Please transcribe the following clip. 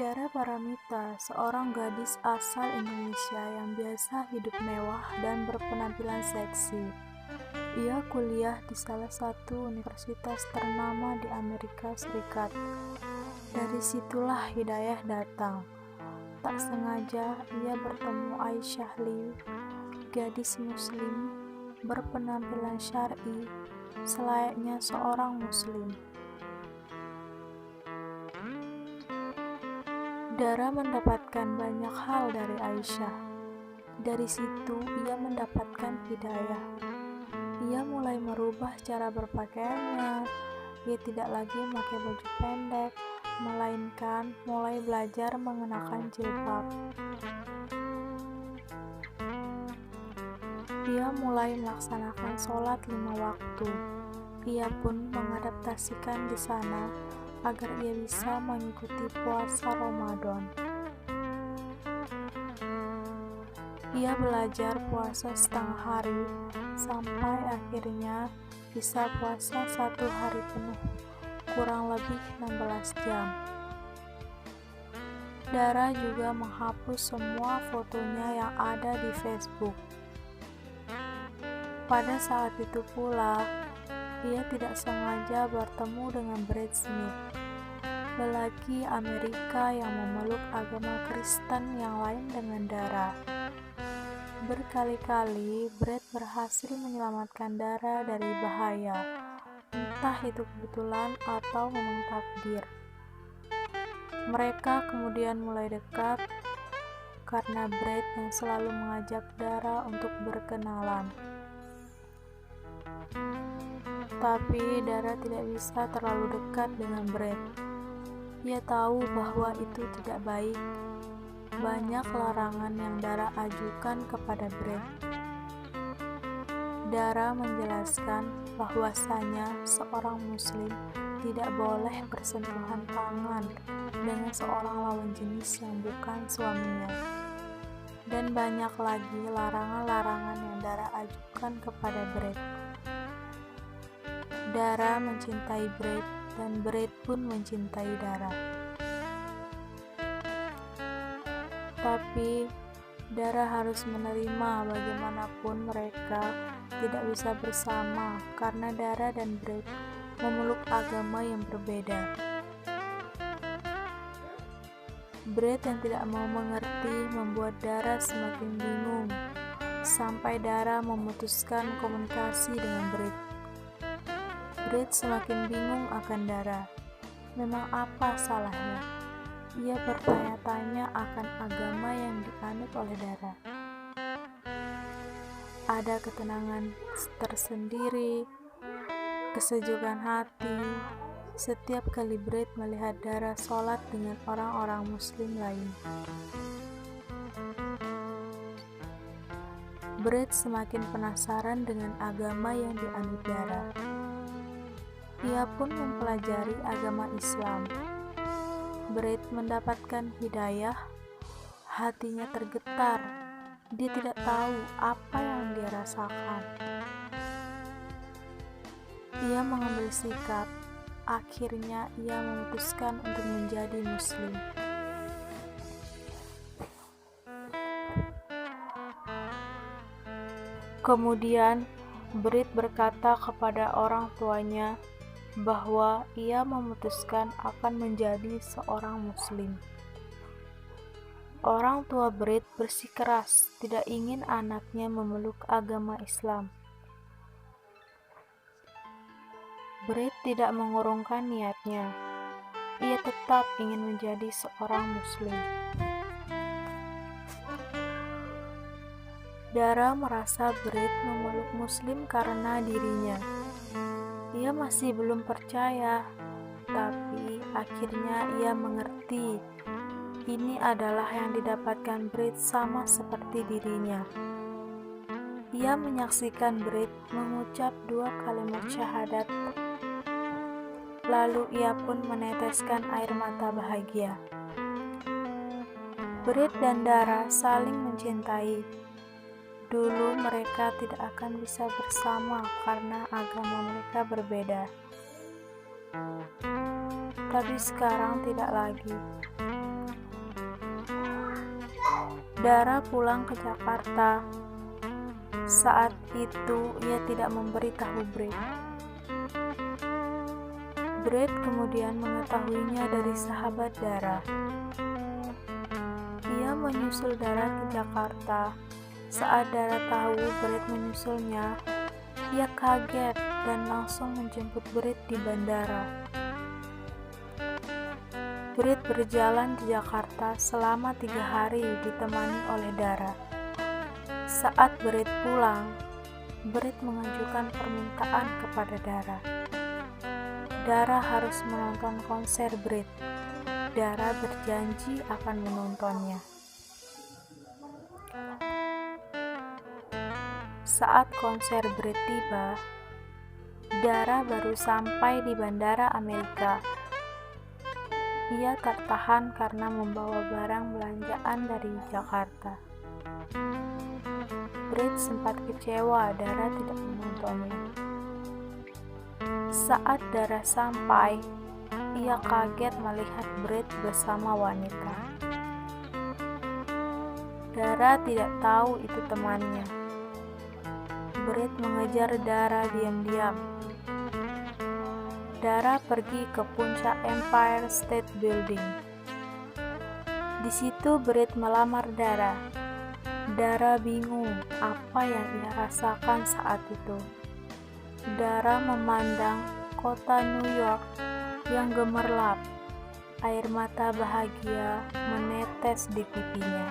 Dara Paramita, seorang gadis asal Indonesia yang biasa hidup mewah dan berpenampilan seksi. Ia kuliah di salah satu universitas ternama di Amerika Serikat. Dari situlah hidayah datang. Tak sengaja ia bertemu Aisyah Liu, gadis muslim berpenampilan syar'i selayaknya seorang muslim. Dara mendapatkan banyak hal dari Aisyah. Dari situ ia mendapatkan hidayah. Ia mulai merubah cara berpakaiannya. Ia tidak lagi memakai baju pendek, melainkan mulai belajar mengenakan jilbab. Ia mulai melaksanakan sholat 5 waktu. Ia pun mengadaptasikan di sana agar ia bisa mengikuti puasa Ramadan. Ia belajar puasa setengah hari sampai akhirnya bisa puasa 1 hari penuh, kurang lebih 16 jam. Dara juga menghapus semua fotonya yang ada di Facebook. Pada saat itu pula, ia tidak sengaja bertemu dengan Brad Smith, lelaki Amerika yang memeluk agama Kristen yang lain dengan Dara. Berkali-kali Brad berhasil menyelamatkan Dara dari bahaya, entah itu kebetulan atau memang takdir. Mereka kemudian mulai dekat karena Brad yang selalu mengajak Dara untuk berkenalan. Tapi Dara tidak bisa terlalu dekat dengan Brad. Ia tahu bahwa itu tidak baik. Banyak larangan yang Dara ajukan kepada Brad. Dara menjelaskan bahwasanya seorang muslim tidak boleh bersentuhan tangan dengan seorang lawan jenis yang bukan suaminya. Dan banyak lagi larangan-larangan yang Dara ajukan kepada Brad. Dara mencintai Brad dan Brad pun mencintai Dara. Tapi Dara harus menerima bagaimanapun mereka tidak bisa bersama karena Dara dan Brad memeluk agama yang berbeda. Brad yang tidak mau mengerti membuat Dara semakin bingung sampai Dara memutuskan komunikasi dengan Brad. Brad semakin bingung akan Dara. Memang apa salahnya? Ia bertanya-tanya akan agama yang dianut oleh Dara. Ada ketenangan tersendiri, kesejukan hati, setiap kali Brad melihat Dara sholat dengan orang-orang muslim lain. Brad semakin penasaran dengan agama yang dianut Dara. Ia pun mempelajari agama Islam. Brad mendapatkan hidayah, hatinya tergetar. Dia tidak tahu apa yang dia rasakan. Ia mengambil sikap. Akhirnya ia memutuskan untuk menjadi muslim. Kemudian Brad berkata kepada orang tuanya bahwa ia memutuskan akan menjadi seorang muslim. Orang tua Brad bersikeras tidak ingin anaknya memeluk agama Islam. Brad tidak mengurungkan niatnya. Ia tetap ingin menjadi seorang muslim. Dara merasa Brad memeluk muslim karena dirinya. Ia masih belum percaya, tapi akhirnya ia mengerti. Ini adalah yang didapatkan Brad sama seperti dirinya. Ia menyaksikan Brad mengucap 2 kalimat syahadat. Lalu ia pun meneteskan air mata bahagia. Brad dan Dara saling mencintai. Dulu mereka tidak akan bisa bersama karena agama mereka berbeda. Tapi sekarang tidak lagi. Dara pulang ke Jakarta. Saat itu ia tidak memberitahu Brett. Brett kemudian mengetahuinya dari sahabat Dara. Ia menyusul Dara ke Jakarta. Saat Dara tahu Brett menyusulnya, ia kaget dan langsung menjemput Brett di bandara. Brett berjalan di Jakarta selama 3 hari ditemani oleh Dara. Saat Brett pulang, Brett mengajukan permintaan kepada Dara. Dara harus menonton konser Brett. Dara berjanji akan menontonnya. Saat konser Brett tiba, Dara baru sampai di bandara Amerika. Ia tertahan karena membawa barang belanjaan dari Jakarta. Brett sempat kecewa Dara tidak menontonnya. Saat Dara sampai, ia kaget melihat Brett bersama wanita. Dara tidak tahu itu temannya. Brett mengejar Dara diam-diam. Dara pergi ke puncak Empire State Building. Di situ Brett melamar Dara. Dara bingung apa yang ia rasakan saat itu. Dara memandang kota New York yang gemerlap. Air mata bahagia menetes di pipinya.